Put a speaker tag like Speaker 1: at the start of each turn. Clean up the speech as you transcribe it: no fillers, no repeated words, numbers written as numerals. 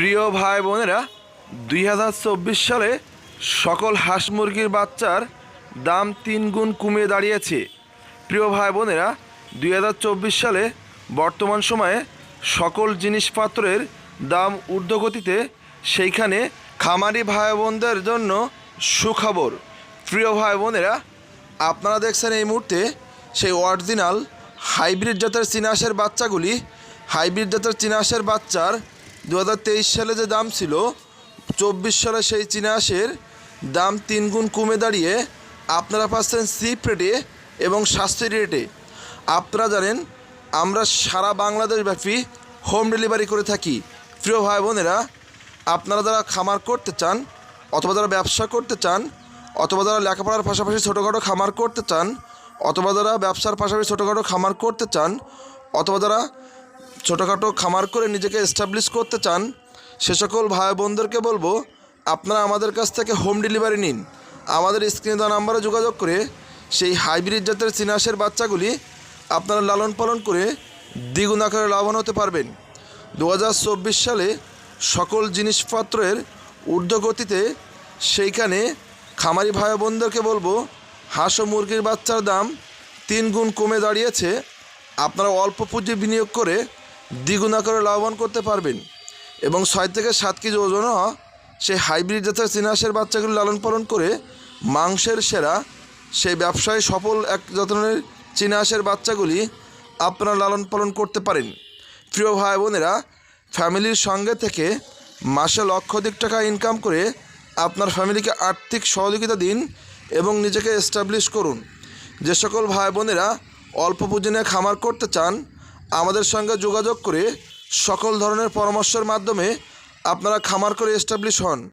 Speaker 1: প্রিয় ভাই বোনেরা, 2024 সালে সকল হাঁস মুরগির বাচ্চার দাম 3 গুণ কমে দাঁড়িয়েছে। প্রিয় ভাই বোনেরা, 2024 সালে বর্তমান সময়ে সকল জিনিসপত্রের দাম ঊর্ধ্বগতিতে। সেইখানে খামারি ভাই বোনদের জন্য সুখবর। প্রিয় ভাই বোনেরা, আপনারা দেখছেন এই মুহূর্তে সেই অরিজিনাল হাইব্রিড জাতের চীনা হাঁসের বাচ্চাগুলি। হাইব্রিড জাতের চীনা হাঁসের বাচ্চার 2023 সালে যে দাম ছিল, 24 সালে সেই চীনা হাঁসের দাম 3 গুণ কমে দাঁড়িয়ে আপনারা পাচ্ছেন চিপ রেটে এবং সাশ্রয়ী রেটে। আপনারা জানেন আমরা সারা বাংলাদেশব্যাপী হোম ডেলিভারি করে থাকি। প্রিয় ভাই বোনেরা, আপনারা যারা খামার করতে চান, অথবা যারা ব্যবসা করতে চান, অথবা যারা লেখাপড়ার পাশাপাশি ছোটোখাটো খামার করতে চান, অথবা যারা ব্যবসার পাশাপাশি ছোটোখাটো খামার করতে চান, অথবা যারা ছোটোখাটো খামার করে নিজেকে এস্টাবলিশ করতে চান, সে সকল ভাই বোনদেরকে বলবো আপনারা আমাদের কাছ থেকে হোম ডেলিভারি নিন। আমাদের স্ক্রিনে দেওয়া নাম্বারে যোগাযোগ করে সেই হাইব্রিড জাতের চীনা হাঁসের বাচ্চাগুলি আপনারা লালন পালন করে দ্বিগুণ আকারে লাভবান হতে পারবেন। 2024 সালে সকল জিনিসপত্রের ঊর্ধ্বগতিতে। সেইখানে খামারি ভাই বোনদেরকে বলবো হাঁস ও মুরগির বাচ্চার দাম 3 গুণ কমে দাঁড়িয়েছে। আপনারা অল্প পুঁজি বিনিয়োগ করে দ্বিগুণ আকারে লাভবান করতে পারবেন এবং 6 থেকে 7 কেজি ওজন হওয়া সেই হাইব্রিড জাতের চীনা হাঁসের বাচ্চাগুলি লালন পালন করে মাংসের সেরা সেই ব্যবসায় সফল এক ধরনের চীনা হাঁসের বাচ্চাগুলি আপনারা লালন পালন করতে পারেন। প্রিয় ভাই বোনেরা, ফ্যামিলির সঙ্গে থেকে মাসে লক্ষাধিক টাকা ইনকাম করে আপনার ফ্যামিলিকে আর্থিক সহযোগিতা দিন এবং নিজেকে এস্টাবলিশ করুন। যে সকল ভাই বোনেরা অল্প পুঁজি নিয়ে খামার করতে চান, আমাদের সঙ্গে যোগাযোগ করে সকল ধরনের পরামর্শের মাধ্যমে আপনারা খামার করে এস্টাবলিশ হন।